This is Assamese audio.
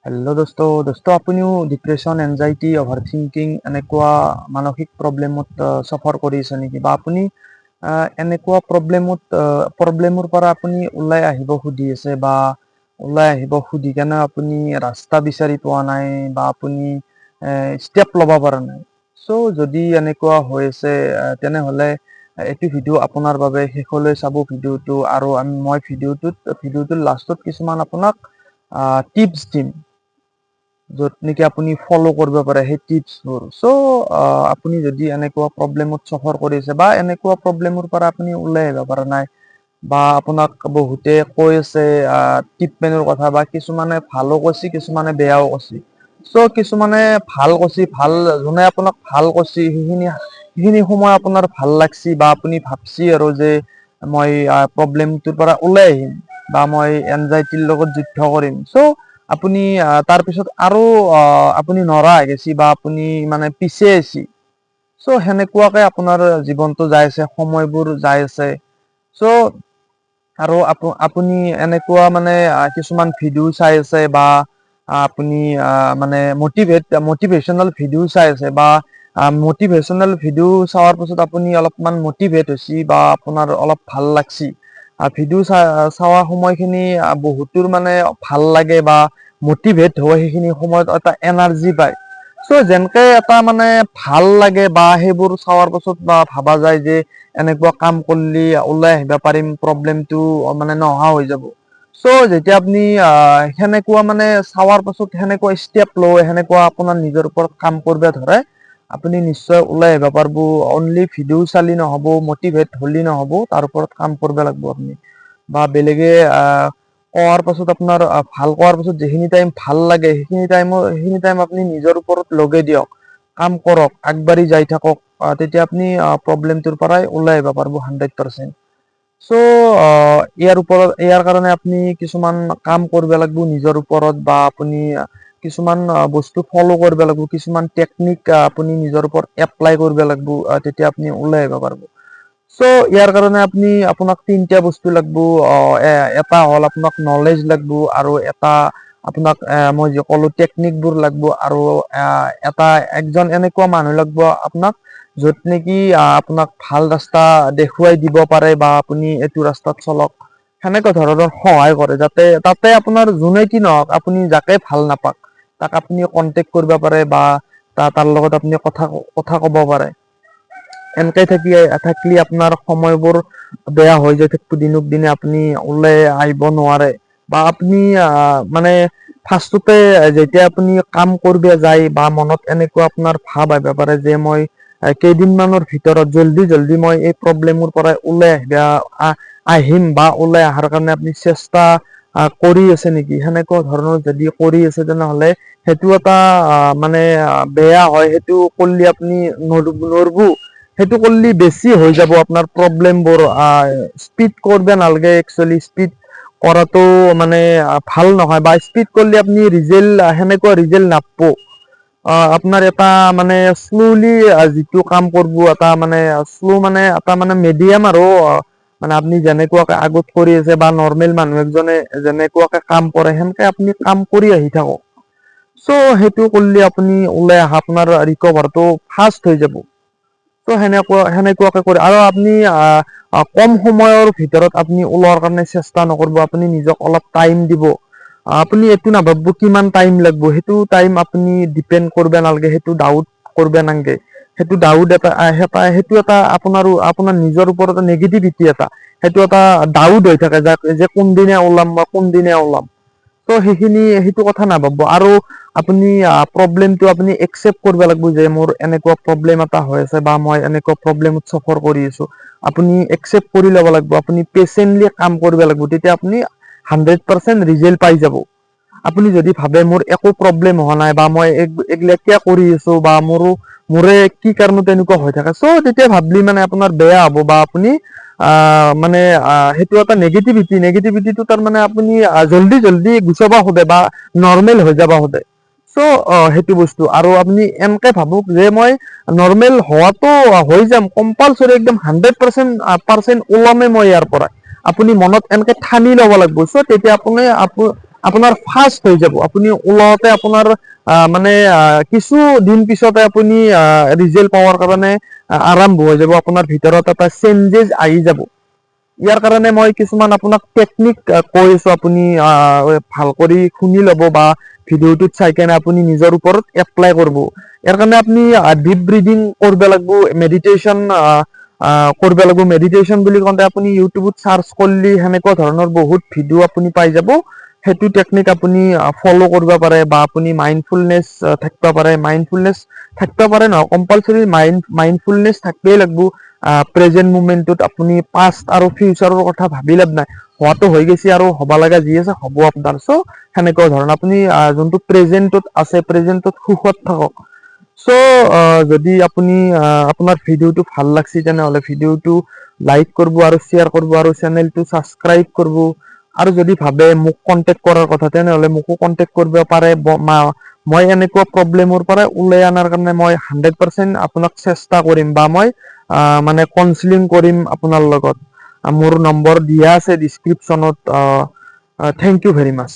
হেল্ল' দোস্ত আপুনিও ডিপ্ৰেশ্যন এনজাইটি অভাৰ থিংকিং এনেকুৱা মানসিক প্ৰব্লেমত চাফাৰ কৰি আছে নেকি বা আপুনি এনেকুৱা প্ৰব্লেমৰ পৰা আপুনি ওলাই আহিব খুজি আছে বা ওলাই আহিব খুজি কেনে আপুনি ৰাস্তা বিচাৰি পোৱা নাই বা আপুনি ষ্টেপ ল'ব পৰা নাই। চ' যদি এনেকুৱা হৈ আছে তেনেহ'লে এইটো ভিডিঅ' আপোনাৰ বাবে শেষলৈ চাব ভিডিঅ'টো, আৰু মই ভিডিঅ'টোৰ লাষ্টত কিছুমান আপোনাক টিপছ দিম য'ত নেকি আপুনি ফ'ল' কৰিব পাৰে সেই টিপছবোৰ। চ' আপুনি যদি এনেকুৱা প্ৰব্লেমত চাফাৰ কৰি আছে বা এনেকুৱা প্ৰব্লেমৰ পৰা আপুনি ওলাই আহিব পৰা নাই বা আপোনাক বহুতে কৈ আছে ট্ৰিটমেণ্টৰ কথা, বা কিছুমানে ভালো কৈছে কিছুমানে বেয়াও কৈছে। চ' কিছুমানে ভাল কৈছে, যোনে আপোনাক ভাল কৈছে সেইখিনি সময় আপোনাৰ ভাল লাগছি বা আপুনি ভাবছি আৰু যে মই প্ৰব্লেমটোৰ পৰা ওলাই আহিম বা মই এনজাইটিৰ লগত যুদ্ধ কৰিম। চ' আপুনি তাৰপিছত আৰু আপুনি নৰা হৈ গেছি বা আপুনি মানে পিছে আহিছি। চ' সেনেকুৱাকে আপোনাৰ জীৱনটো যাই আছে, সময়বোৰ যাই আছে। চ' আৰু আপুনি এনেকুৱা মানে কিছুমান ভিডিঅ' চাই আছে বা আপুনি মানে মটিভেশ্যনেল ভিডিঅ' চাই আছে বা মটিভেশ্যনেল ভিডিঅ' চোৱাৰ পিছত আপুনি অলপমান মটিভেট হৈছি বা আপোনাৰ অলপ ভাল লাগছি। ভিডিঅ' চোৱা সময়খিনি বহুতৰ মানে ভাল লাগে বা মটিভেট হয়, সেইখিনি সময়ত এটা এনাৰ্জি পায়। চ' যেনেকে এটা মানে ভাল লাগে বা সেইবোৰ চাৱাৰ পাছত বা ভাবা যায় যে এনেকুৱা কাম কৰিলে ওলাই আহিব পাৰিম, প্ৰব্লেমটো মানে নোহোৱা হৈ যাব। চ' যেতিয়া আপুনি সেনেকুৱা মানে চাৱাৰ পাছত সেনেকুৱা ষ্টেপ লয়, সেনেকুৱা আপোনাৰ নিজৰ ওপৰত কাম কৰিব ধৰে, আপুনি নিশ্চয় ওলাই আহিব পাৰিব। অনলি ভিডিঅ' চালি নহ'ব, মটিভেট হলি নহ'ব, তাৰ ওপৰত কাম কৰিব লাগিব আপুনি। বা বেলেগে কোৱাৰ পাছত আপোনাৰ ভাল কোৱাৰ পাছত যিখিনি টাইম ভাল লাগে সেইখিনি টাইম আপুনি নিজৰ ওপৰত লগাই দিয়ক, কাম কৰক, আগবাঢ়ি যাই থাকক। তেতিয়া আপুনি প্ৰব্লেমটোৰ পৰাই ওলাই আহিব পাৰিব 100%। চ' ইয়াৰ কাৰণে আপুনি কিছুমান কাম কৰিব লাগিব নিজৰ ওপৰত, বা আপুনি কিছুমান বস্তু ফ'ল' কৰিব লাগিব, কিছুমান টেকনিক আপুনি নিজৰ ওপৰত এপ্লাই কৰিব লাগিব, তেতিয়া আপুনি ওলাই আহিব পাৰিব। চ' ইয়াৰ কাৰণে আপোনাক তিনটা বস্তু লাগিব। এটা হ'ল আপোনাক নলেজ লাগিব, আৰু এটা আপোনাক মই যে ক'লো টেকনিকবোৰ লাগিব, আৰু একজন এনেকুৱা মানুহ লাগিব আপোনাক য'ত নেকি আপোনাক ভাল ৰাস্তা দেখুৱাই দিব পাৰে বা আপুনি এইটো ৰাস্তাত চলক, সেনেকুৱা ধৰণৰ সহায় কৰে। যাতে তাতে আপোনাৰ যোনে কি নহওক, আপুনি যাকে ভাল নাপাওক তাক আপুনি কন্টেক্ট কৰিব পাৰে বা তাৰ লগত আপুনি কথা ক'ব পাৰে। এনেকে থাকিলে আপোনাৰ সময়বোৰ বেয়া হৈ যায় থাকিব, দিনক দিনে আপুনি ওলাই আহিব নোৱাৰে। বা আপুনি মানে ফাৰ্ষ্টতে যেতিয়া আপুনি কাম কৰিব যায় বা মনত এনেকুৱা আপোনাৰ ভাৱ আহিব পাৰে যে মই কেইদিনমানৰ ভিতৰত জল্দি মই এই প্ৰব্লেমৰ পৰা ওলাই আহিম বা ওলাই অহাৰ কাৰণে আপুনি চেষ্টা কৰি আছে নেকি, সেনেকুৱা ধৰণৰ যদি কৰি আছে তেনেহ'লে সেইটো এটা মানে বেয়া হয়। সেইটো কৰিলে আপুনি নৰবো, সেইটো কৰিলে বেছি হৈ যাব আপোনাৰ প্ৰব্লেমবোৰ। স্পীড কৰিব নালাগে, একচুৱেলি স্পীড কৰাটো মানে ভাল নহয়, বা স্পীড কৰিলে আপুনি সেনেকুৱা ৰিজাল্ট নাপাব। আপোনাৰ এটা মানে শ্ল'লি যিটো কাম কৰিব, এটা মানে শ্ল' মানে এটা মানে মিডিয়াম, আৰু মানে আপুনি যেনেকুৱাকে আগত কৰি আছে বা নৰ্মেল মানুহ এজনে যেনেকুৱাকে কাম কৰে সেনেকে আপুনি কাম কৰি আহি থাকক। চ' সেইটো কৰিলে আপুনি ওলাই অহা আপোনাৰ ৰিকভাৰটো ফাষ্ট হৈ যাব। ত' সেনেকুৱাকে কৰে, আৰু আপুনি কম সময়ৰ ভিতৰত আপুনি ওলোৱাৰ কাৰণে চেষ্টা নকৰিব। আপুনি নিজক অলপ টাইম দিব। আপুনি এইটো নাভাবিব কিমান টাইম লাগিব, সেইটো টাইম আপুনি ডিপেণ্ড কৰিব নালাগে, সেইটো ডাউট কৰিব নালাগে। সেইটো ডাউট সেইটো এটা আপোনাৰ নিজৰ ওপৰত নেগেটিভিটি এটা, সেইটো এটা ডাউট হৈ থাকে যে কোনদিনা ওলাম মই কোনদিনা ওলাম। ত' সেইটো কথা নাভাবিব, আৰু আপুনি প্ৰব্লেমটো আপুনি একচেপ্ট কৰিব লাগিব যে মোৰ এনেকুৱা প্ৰব্লেম এটা হৈ আছে বা মই এনেকুৱা প্ৰব্লেমত চাফাৰ কৰি আছো। আপুনি একচেপ্ট কৰি ল'ব লাগিব, আপুনি পেচেণ্টলি কাম কৰিব লাগিব, তেতিয়া আপুনি 100% ৰিজাল্ট পাই যাব। আপুনি যদি ভাবে মোৰ একো প্ৰব্লেম হোৱা নাই বা মই এইগিলাক কিয় কৰি আছো বা মোৰে কি কাৰণত তেনেকুৱা হৈ থাকে, চ' তেতিয়া ভাবলি মানে আপোনাৰ বেয়া হ'ব, বা আপুনি সেইটো এটা নেগেটিভিটিটো তাৰ মানে আপুনি জল্দি গুচাব খোজে বা নৰ্মেল হৈ যাব খোজে। চ' সেইটো বস্তু, আৰু আপুনি এনেকে ভাবক যে মই নৰ্মেল হোৱাটো হৈ যাম, কম্পালচৰি একদম 100% ওলামে মই ইয়াৰ পৰা। আপুনি মনত এনেকে ঠানি ল'ব লাগিব। চ' তেতিয়া আপোনাৰ ফাষ্ট হৈ যাব, আপুনি ওলাওতে আপোনাৰ মানে কিছু দিন পিছতে আপুনি ৰিজাল্ট পাৱাৰ কাৰণে আৰম্ভ হৈ যাব, আপোনাৰ ভিতৰত এটা চেঞ্জেছ আহি যাব। ইয়াৰ কাৰণে মই কিছুমান আপোনাক টেকনিক কৈ আছো, আপুনি ভাল কৰি শুনি ল'ব বা ভিডিঅ'টোত চাই কেনে আপুনি নিজৰ ওপৰত এপ্লাই কৰিব। ইয়াৰ কাৰণে আপুনি ডিপ ব্ৰিডিং কৰিব লাগিব, মেডিটেশ্যন কৰিব লাগিব। মেডিটেশ্যন বুলি কওঁতে আপুনি ইউটিউবত চাৰ্চ কৰিলে সেনেকুৱা ধৰণৰ বহুত ভিডিঅ' আপুনি পাই যাব। সেইটো টেকনিক আপুনি ফ'ল' কৰিব পাৰে, বা আপুনি মাইণ্ডফুলনেছ থাকিব পাৰে। মাইণ্ডফুলনেছ থাকিব পাৰে নহয়, কম্পালচৰি মাইণ্ডফুলনেছ থাকিবই লাগিব। প্ৰেজেন্ট মুমেন্টত আপুনি পাষ্ট আৰু ফিউচাৰৰ কথা ভাবি লাভ নাই। হোৱাটো হৈ গৈছে আৰু হ'ব লগা যি আছে হ'ব আপোনাৰ। চ' সেনেকুৱা ধৰণৰ আপুনি যোনটো প্ৰেজেন্টত আছে, প্ৰেজেন্টত সুখত থাকক। চ' যদি আপুনি আপোনাৰ ভিডিঅ'টো ভাল লাগছে, তেনেহ'লে ভিডিঅ'টো লাইক কৰিব আৰু শ্বেয়াৰ কৰিব আৰু চেনেলটো ছাবস্ক্ৰাইব কৰিব। আৰু যদি ভাবে মোক কন্টেক্ট কৰাৰ কথা, তেনেহ'লে মোকো কন্টেক্ট কৰিব পাৰে। মই এনেকুৱা প্ৰব্লেমৰ পৰা ওলাই অনাৰ কাৰণে মই 100% আপোনাক চেষ্টা কৰিম, বা মই মানে কাউন্সেলিং কৰিম আপোনাৰ লগত। মোৰ নম্বৰ দিয়া আছে ডিছক্ৰিপশ্যনত। Thank you very much.